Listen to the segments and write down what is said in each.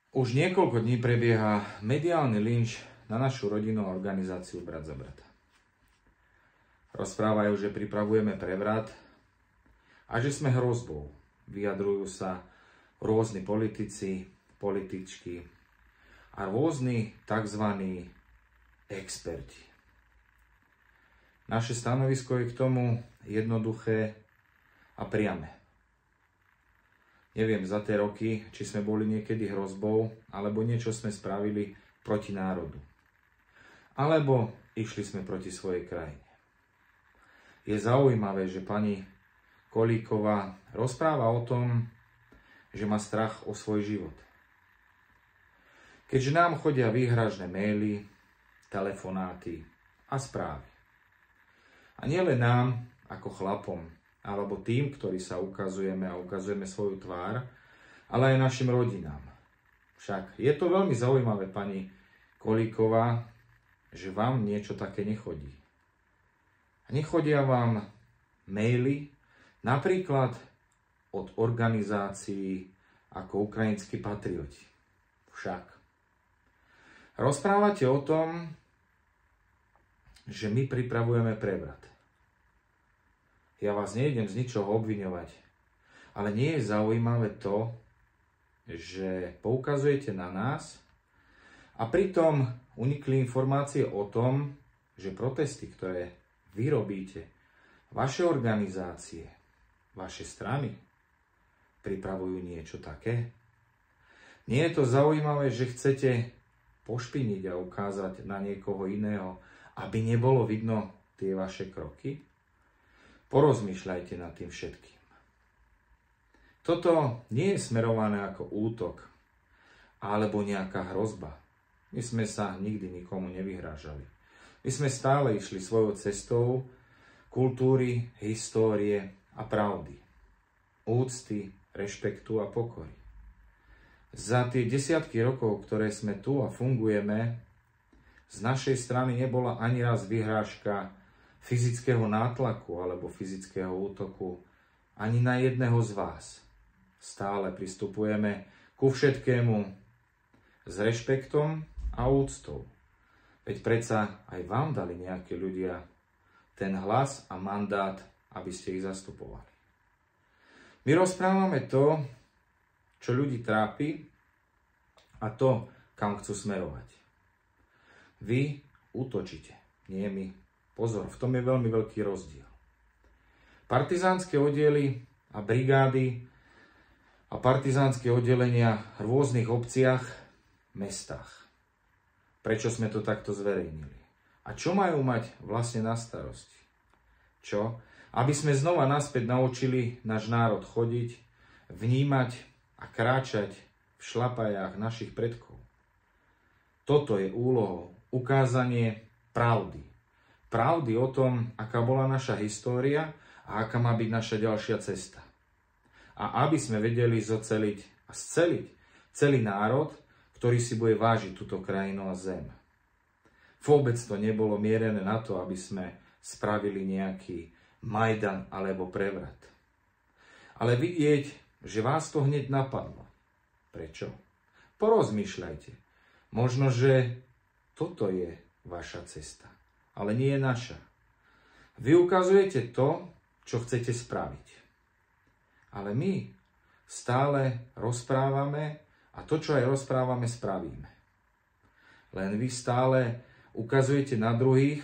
Už niekoľko dní prebieha mediálny lynč na našu rodinnú organizáciu Brat za brata. Rozprávajú, že pripravujeme prevrat a že sme hrozbou. Vyjadrujú sa rôzni politici, političky a rôzni tzv. Experti. Naše stanovisko je k tomu jednoduché a priame. Neviem za tie roky, či sme boli niekedy hrozbou, alebo niečo sme spravili proti národu. Alebo išli sme proti svojej krajine. Je zaujímavé, že pani Kolíková rozpráva o tom, že má strach o svoj život. Keďže nám chodia výhražné maily, telefonáty a správy. A nielen nám, ako chlapom, alebo tým, ktorí sa ukazujeme a ukazujeme svoju tvár, ale aj našim rodinám. Však je to veľmi zaujímavé, pani Kolíková, že vám niečo také nechodí. A nechodia vám maily, napríklad od organizácií ako Ukrajinskí patrioti. Však rozprávate o tom, že my pripravujeme prevrat. Ja vás nejdem z ničoho obviňovať, ale nie je zaujímavé to, že poukazujete na nás a pritom unikli informácie o tom, že protesty, ktoré vy robíte, vaše organizácie, vaše strany pripravujú niečo také. Nie je to zaujímavé, že chcete pošpiniť a ukázať na niekoho iného, aby nebolo vidno tie vaše kroky? Porozmýšľajte nad tým všetkým. Toto nie je smerované ako útok alebo nejaká hrozba. My sme sa nikdy nikomu nevyhrážali. My sme stále išli svojou cestou kultúry, histórie a pravdy. Úcty, rešpektu a pokory. Za tie desiatky rokov, ktoré sme tu a fungujeme, z našej strany nebola ani raz vyhrážka fyzického nátlaku alebo fyzického útoku ani na jedného z vás. Stále pristupujeme ku všetkému s rešpektom a úctou. Veď predsa aj vám dali nejakí ľudia ten hlas a mandát, aby ste ich zastupovali. My rozprávame to, čo ľudí trápi a to, kam chcú smerovať. Vy útočíte, nie my. Pozor, v tom je veľmi veľký rozdiel. Partizánske oddiely a brigády a partizánske oddelenia v rôznych obciach, mestách. Prečo sme to takto zverejnili? A čo majú mať vlastne na starosti? Čo? Aby sme znova naspäť naučili náš národ chodiť, vnímať a kráčať v šlapajách našich predkov. Toto je úlohou, ukázanie pravdy. Pravdy o tom, aká bola naša história a aká má byť naša ďalšia cesta. A aby sme vedeli zoceliť a sceliť celý národ, ktorý si bude vážiť túto krajinu a zem. Vôbec to nebolo mierené na to, aby sme spravili nejaký Majdan alebo prevrat. Ale vidieť, že vás to hneď napadlo. Prečo? Porozmýšľajte. Možno, že toto je vaša cesta. Ale nie je naša. Vy ukazujete to, čo chcete spraviť. Ale my stále rozprávame a to, čo aj rozprávame, spravíme. Len vy stále ukazujete na druhých,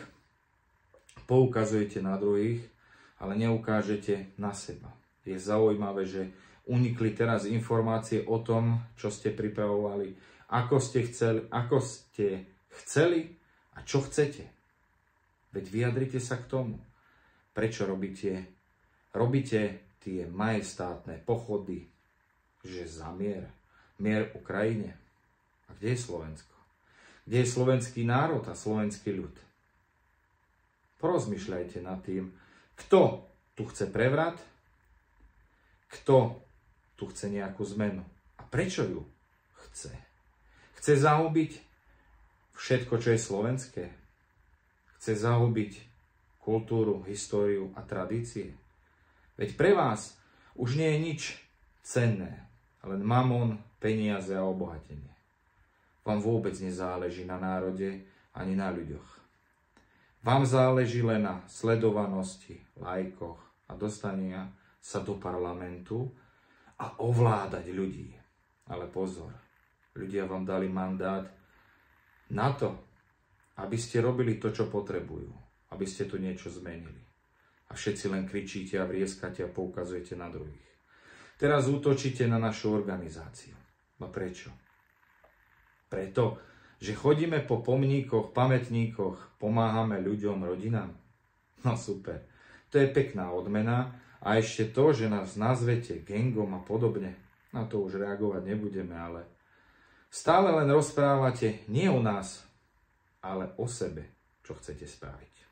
poukazujete na druhých, ale neukážete na seba. Je zaujímavé, že unikli teraz informácie o tom, čo ste pripravovali, ako ste chceli a čo chcete. Veď vyjadrite sa k tomu. Prečo robíte tie majestátne pochody, že za mier Ukrajine? A kde je Slovensko? Kde je slovenský národ a slovenský ľud? Porozmýšľajte nad tým, kto tu chce prevrat, kto tu chce nejakú zmenu a prečo ju chce. Chce zahubiť všetko, čo je slovenské. Chce zahubiť kultúru, históriu a tradície. Veď pre vás už nie je nič cenné, len mamon, peniaze a obohatenie. vám vôbec nezáleží na národe ani na ľuďoch. Vám záleží len na sledovanosti, lajkoch a dostania sa do parlamentu a ovládať ľudí. Ale pozor, ľudia vám dali mandát na to, aby ste robili to, čo potrebujú, aby ste tu niečo zmenili. A všetci len kričíte a vrieskate a poukazujete na druhých. Teraz útočíte na našu organizáciu. A prečo? Preto, že chodíme po pomníkoch, pamätníkoch, pomáhame ľuďom, rodinám? No super, to je pekná odmena a ešte to, že nás nazvete gangom a podobne, na to už reagovať nebudeme, ale stále len rozprávate nie o nás, ale o sebe, čo chcete spraviť.